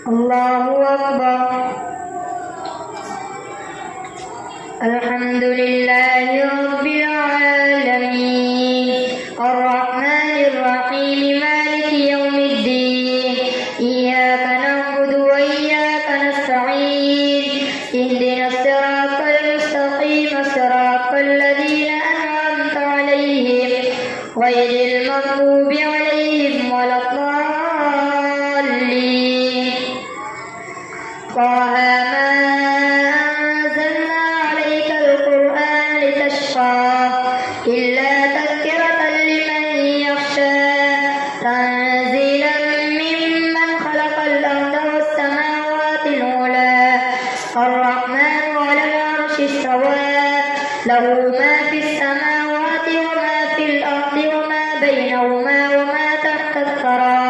الله أكبر. الحمد لله رب العالمين الرحمن الرحيم مالك يوم الدين إياك نعبد وإياك نستعين اهدنا الصراط المستقيم صراط الذين أنعمت عليهم غير المغضوب عليهم ولا الضالين. طه ما أنزلنا عليك القرآن لتشقى إلا تذكرة لمن يخشى تنزيلا ممن خلق الأرض والسماوات العلى الرحمن على العرش استوى له ما في السماوات وما في الأرض وما بينهما وما تحت الثرى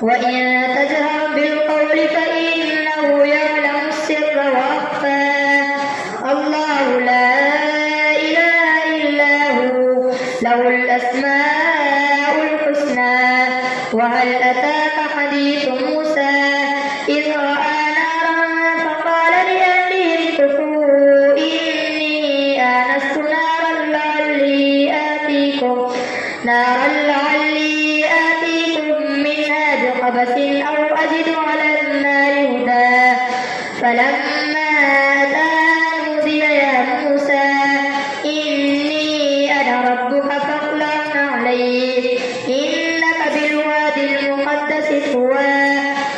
وإن تجهر بالقول فإنه يعلم السر وأخفى الله لا إله إلا هو له الأسماء الحسنى. وهل أتاك حديث موسى إذ رأى نارا فقال لأهلهم كثوا إني آنست نارا لعلي آتيكم منها بقبس أو أجد على النار هدى فلما أتاها نودي يا موسى إني أنا ربك فاخلع عليك إنك بالوادي المقدس طوى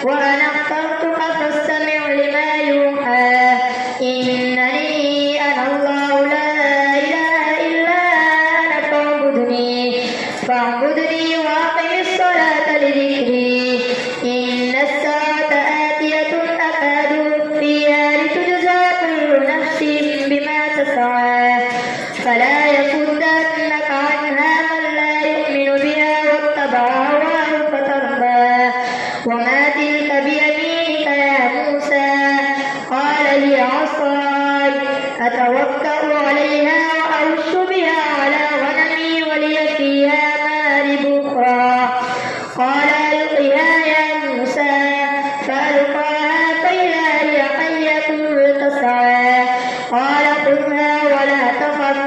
وأنا اخترتك فاستمع لما يوحى إنني أنا الله لا إله إلا أنا فاعبدني وأقم الصلاة لذكري إن الساعة آتية أكاد أخفيها لتجزى كل نفس بما تسعى فلا يصدنك عنها من لا يؤمن بها واتبع هواه فترضى. وما تلك بيمينك يا موسى قال هي عصاي أتوكأ عليها وأهش بها على غنمي ولي فيها مآرب أخرى قال ألقها يا موسى فألقاها فإذا هي حية تسعى قال خذها ولا تخف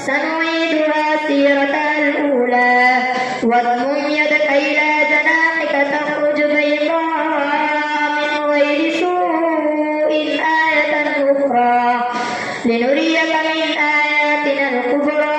سنعيدها سيرتها الأولى واضمم يدك إلى جناحك تخرج بيضاء من غير سوء آية أخرى لنريك من آياتنا الكبرى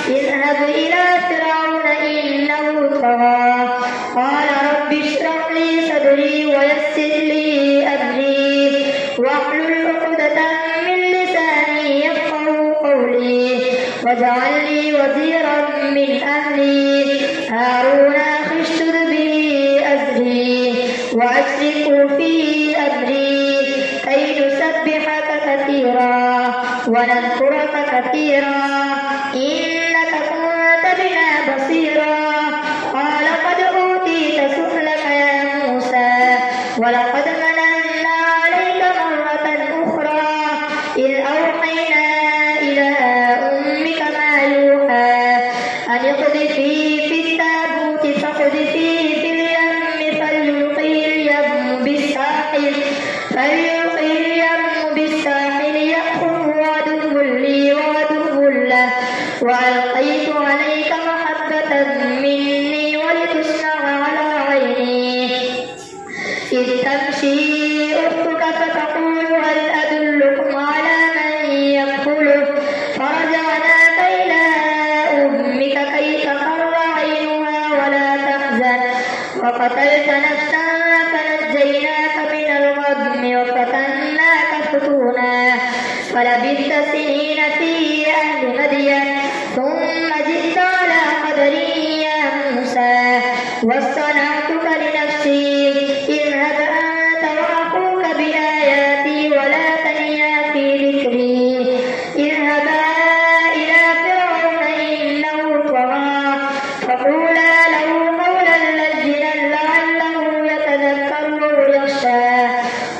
اذهب إلى فرعون إنه طغى قال رب اشرح لي صدري ويسر لي أمري واحلل عقدة من لساني يفقهوا قولي واجعل لي وزيرا من أهلي هارون أخي اشدد به أزري وأشركه في أمري كي نسبحك كثيرا ونذكرك كثيرا إنك كنت بنا بصيرا قال قد أوتيت سؤلك يا موسى ولقد مننا عليك مرة أخرى إذ أوحينا إلى أمك ما يوحى أن اقذفيه في التابوت فاقذفيه في اليم فليلقه اليم بالساحل يأخذه عدو لي وعدو له وألقيت عليك محبة مني ولتصنع على عيني إذ تمشي أختك فتقول هل أدلكم على من يكفله فرجعناك إلى أمك كي تقر عينها ولا تحزن وقتلت نفسا فنجيناك من الغم وفتناك فتونا فلبثت سنين في أهل مدين ثم جئت على قدري يا موسى واصطنعتك لنفسي اذهب أنت وأخوك بآياتي ولا تنيا في ذكري اذهبا إلى فرعون إنه طغى فقولا له قولا لينا لعله يتذكر أو يخشى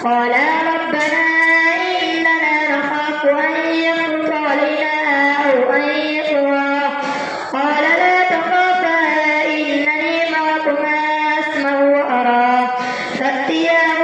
قالا ربنا إننا نخاف أن يفرط علينا أو أن يطغى قال لا تخافا إنني معكما أسمع وأرى فأتياه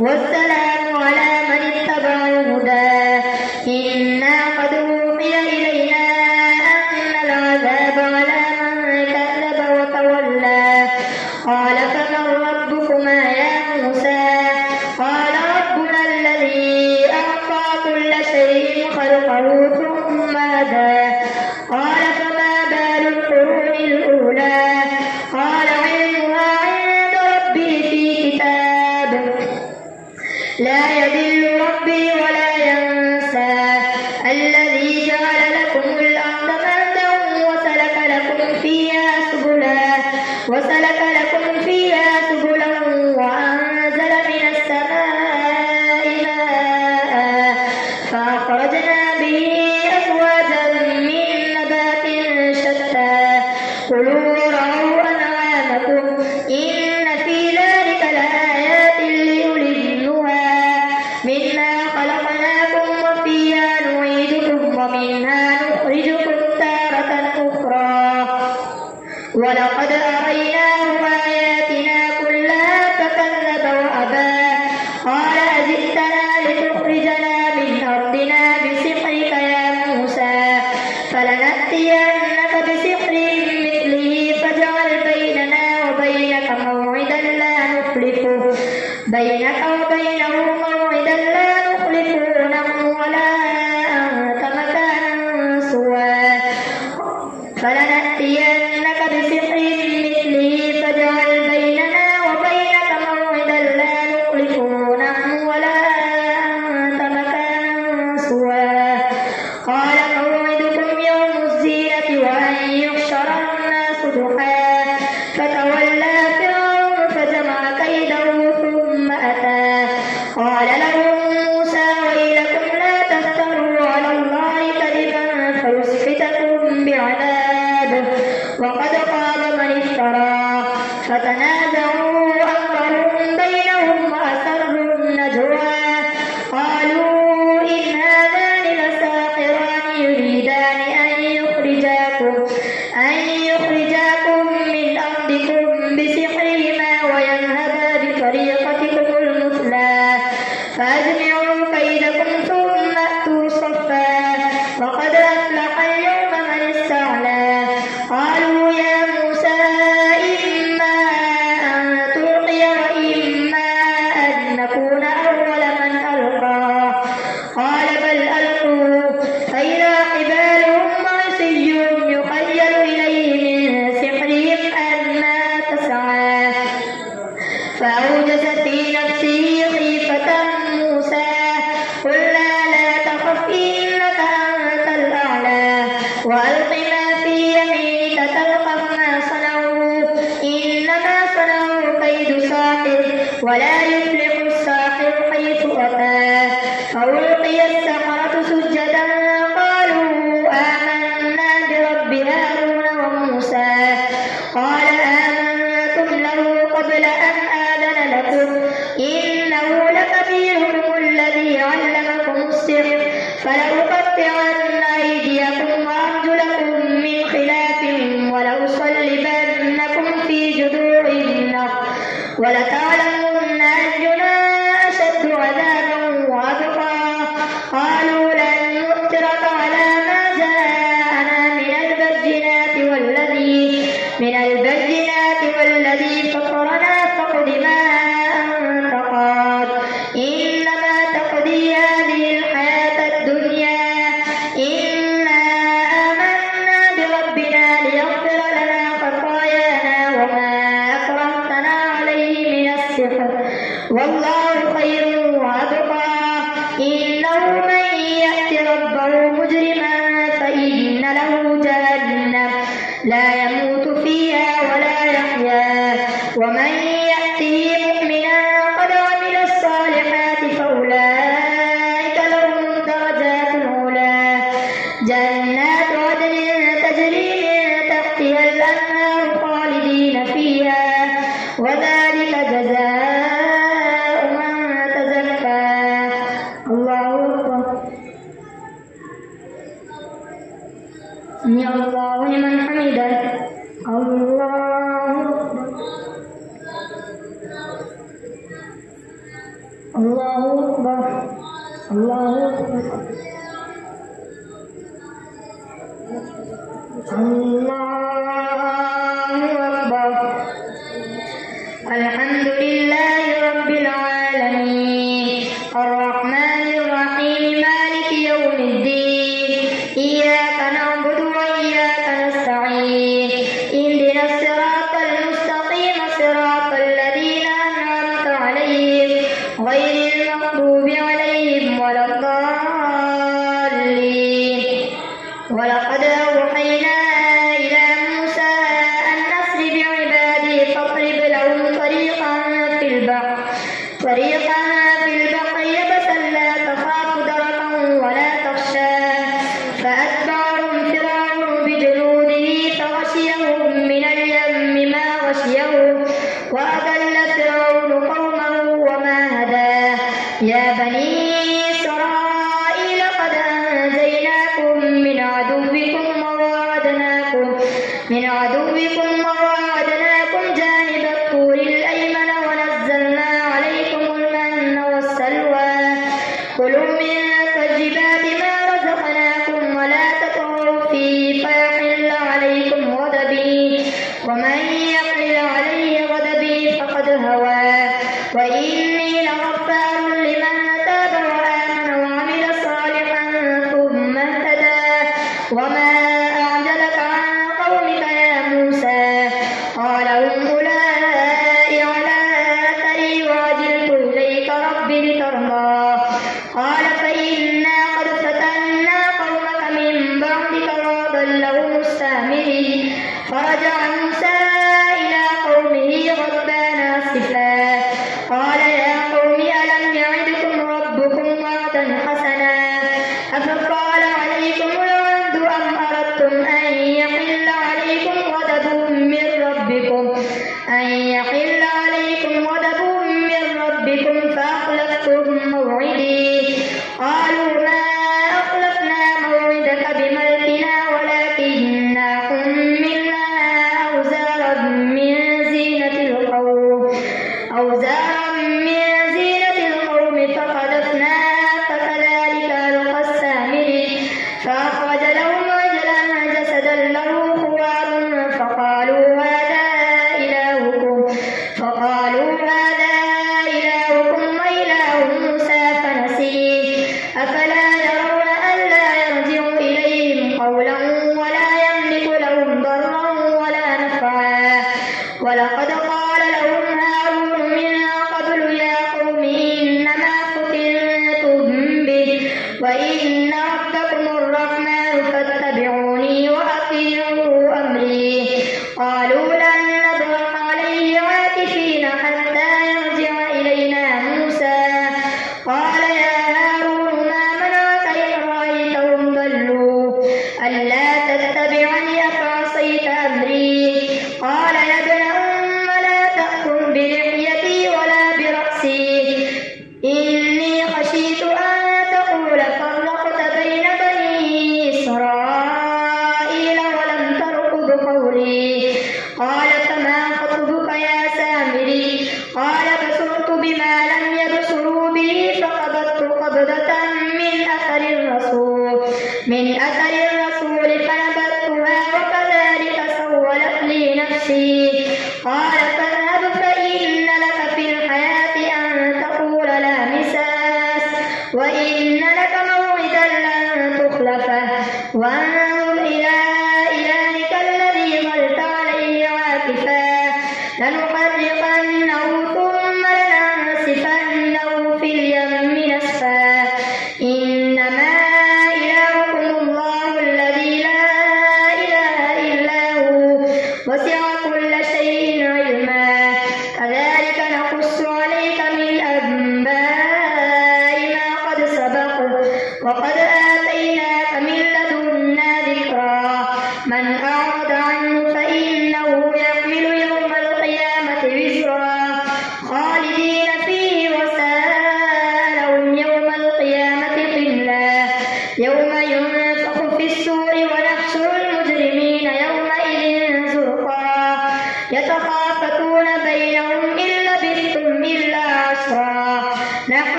والسلام على من اتبع الهدى إنا قد أوحي إلينا أن العذاب على من كذب وتولى قال فمن ربكما يا موسى قال ربنا الذي أعطى كل شيء خلقه ثم هدى قال فما بال القرون الأولى قال علمها عند ربي في كتاب لا يضل ربي ولا ينسى الذي جعل لكم الأرض مهدا وسلك لكم فيها سبلا وأنزل من السماء ماء فأخرجنا به أزواجا من نبات شتى كلوا وارعوا أنعامكم إن في ذلك لآيات لأولي النهى منها خلقناكم وفيها نعيدكم ومنها نخرجكم تارة أخرى ولقد أريناه آياتنا كلها فكذب وأبى قال أجئتنا لتخرجنا من أرضنا بسحرك يا موسى فلنأتينك بسحر مثله فاجعل بيننا وبينك موعدا لا نخلفه بينك وبينه موعدا لا نخلفه نحن ولا أنت مكانا سوى فلنأتينك بسحر مثله فاجعل بيننا وبينك موعدا لا نخلفه نحن ولا أنت مكانا سوى قال موعدكم يوم الزينة وأن يحشر الناس ضحى فتولى فرعون فجمع كيده ثم أتى قال لهم موسى ويلكم لا تفتروا على الله كذبا فيسحتكم بعذاب وقد خاب من افترى فتنازعوا أمرهم بينهم وأسروا النجوى قالوا إن هذان لساحران يريدان أن يخرجاكم من أرضكم بسحرهما ويذهبا بطريقتكم المثلى فأجمعوا كيدكم ثم أتوا صفا وقد أفلح اليوم من استعلى قالوا يا موسى إما أن تلقي وإما أن نكون أول من ألقى قال بل ألقوا فإذا حبالهم وعصيهم يخيل إليه من سحرهم أنها تسعى فأوجس في نفسه خيفة موسى قلنا لا تخف إنك أنت الأعلى وألق ما في يمينك تلقف ما صنعوا إنما صنعوا كيد ساحر ولا يفلح الساحر حيث أتى فألقي السحرة سجدا قالوا آمنا برب هارون وموسى قال آمنتم له قبل أن آذن لكم إنه لكبيركم الذي علمكم السحر فلأقطعن أيديكم وأرجلكم من خلاف ولأصلبنكم في جذوع النخل ولتعلمن أينا أشد عذابا وأبقى قالوا لن نؤثرك على ما جاءنا من البينات والذي فطرنا فاقض ما أنت قاض إنما تقضي هذه الحياة الدنيا إنا آمنا بربنا ليغفر لنا خطايانا وما أكرهتنا عليه من السحر والله خير وأبقى إنه من يأت ربه مجرما فإن له جهنم لا يموت فيها ولا يحيا ومن يأته مؤمنا قد عمل الصالحات فأولئك لهم درجات العلا جنات عدن تجري من تحتها الأنهار خالدين فيها وذلك جزاء من تزكى الله أكبر سمع الله لمن حمده الله أكبر الله أكبر الله أكبر الله أكبر. الحمد لله رب العالمين الرحمن الرحيم مالك يوم الدين إياك نعبد وإياك نستعين اهدنا الصراط المستقيم صراط الذين أنعمت عليهم غير المغضوب عليهم ولا الضالين. ولقد أوحينا إلى موسى أن أسر بعبادي فاضرب لهم طريقا في البحر يبسا لا تخاف دركا ولا تخشى فأتبعهم فرعون بجنوده فغشيهم من اليم ما غشيهم وأضل فرعون قومه وما هدى. يا بني إسرائيل قد أنجيناكم من عدوكم وواعدناكم جانب الطور الأيمن ونزلنا عليكم المن والسلوى. كلوا من طيبات ما رزقناكم ولا تطغوا فيه فيحل عليكم غضبي ومن يحل عليه غضبي فقد هوى. وإني لغفار لمن تاب وآمن وعمل صالحا ثم اهتدى. وما أعجلك عن قومك يا موسى قال هم أولئك على أثري وعجلت إليك رب لترضى. قال فإنا قد فتنا قومك من بعدك وأضلهم السامري. فرجع موسى إلى قومه غضبان آسفا قال يا قوم ألم يعدكم ربكم وعدا حسنا أفطال عليكم الوعد أم أردتم أن يحل عليكم غضب من ربكم فأخلفتم موعدي. قالوا ما أخلفنا موعدك بملكنا ولكننا حملنا أوزارا من زينة القوم فقذفناها فكذلك ألقى السامري. فأخرج لهم عجلا جسدا له خوار فقالوا هذا إلهكم وإله موسى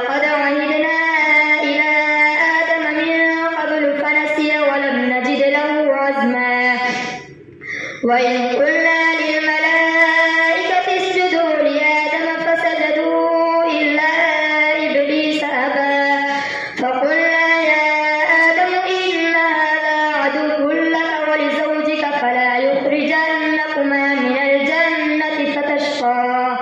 ولقد عهدنا إلى آدم من قبل فنسي ولم نجد له عزما وإذ قلنا للملائكة اسجدوا لآدم فسجدوا إلا إبليس أبى فقلنا يا آدم إن هذا عدو لك ولزوجك فلا يخرجنكما من الجنة فتشقى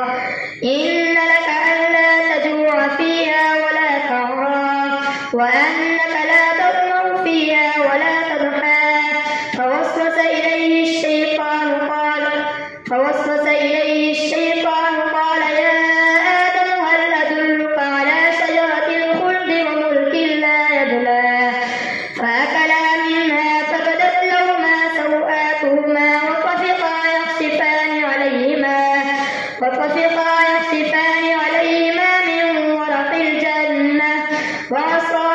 إن لك ألا تجوع فيها ولا تعرى وأنك لا تظمأ فيها ولا تضحى فوسوس إليه الشيطان قال يا آدم هل أدلك على شجرة الخلد وملك لا يبلى فأكلا منها فبدت لهما سوآتهما وطفقا يخصفان عليهما من ورق الجنة وعصى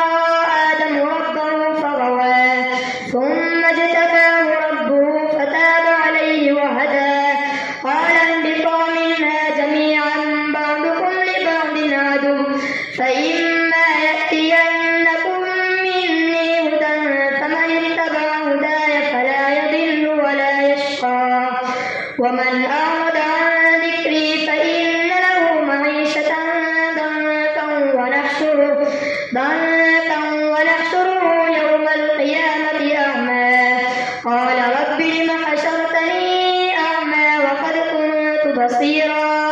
آدم ربه فغوى ثم اجتباه ربه فتاب عليه وهدى قال اهبطا منها جميعا بعضكم لبعض عدو فإما يأتينكم مني هدى فمن اتبع هداي فلا يضل ولا يشقى ومن أعرض عن ذكري فإن له معيشة ضنكا ونحشره يوم القيامة أعمى قال رب لم حشرتني أعمى وقد كنت بصيرا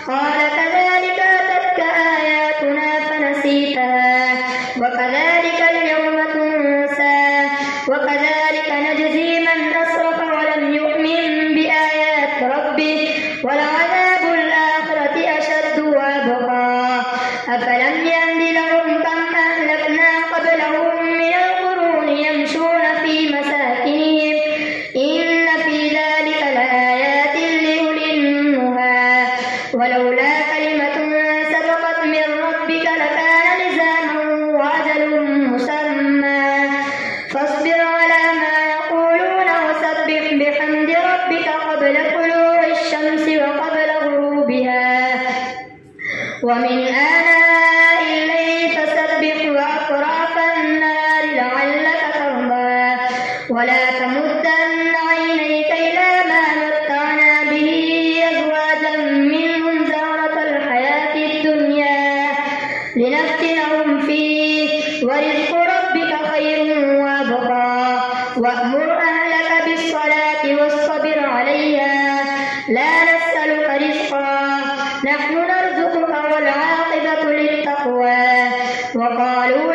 قال كذلك أتتك آياتنا فنسيتها وكذلك اليوم تنسى وكذلك نجزي من أسرف ولم يؤمن بآيات ربه ولعذاب الآخرة أشد وأبقى أفلم يهد لهم كم أهلكنا قبلهم من القرون يمشون في مساكنهم إن في ذلك لآيات لأولي النهى ولولا كلمة سبقت من ربك لكان لزاما وأجل مسمى فاصبر على ما يقولون وسبح بحمد ربك قبل طلوع الشمس وقبل غروبها ومن آناء الليل فسبح وأطراف النار لعلك ترضى ولا تمدن عينيك إلى ما متعنا به أزواجا منهم زهرة الحياة الدنيا لنفتنهم فيه ورزق ربك خير وأبقى وأمر أهلك بالصلاة واصطبر عليها لا نسألك رزقا نحن نرزقك والعاقبة للتقوى وقالوا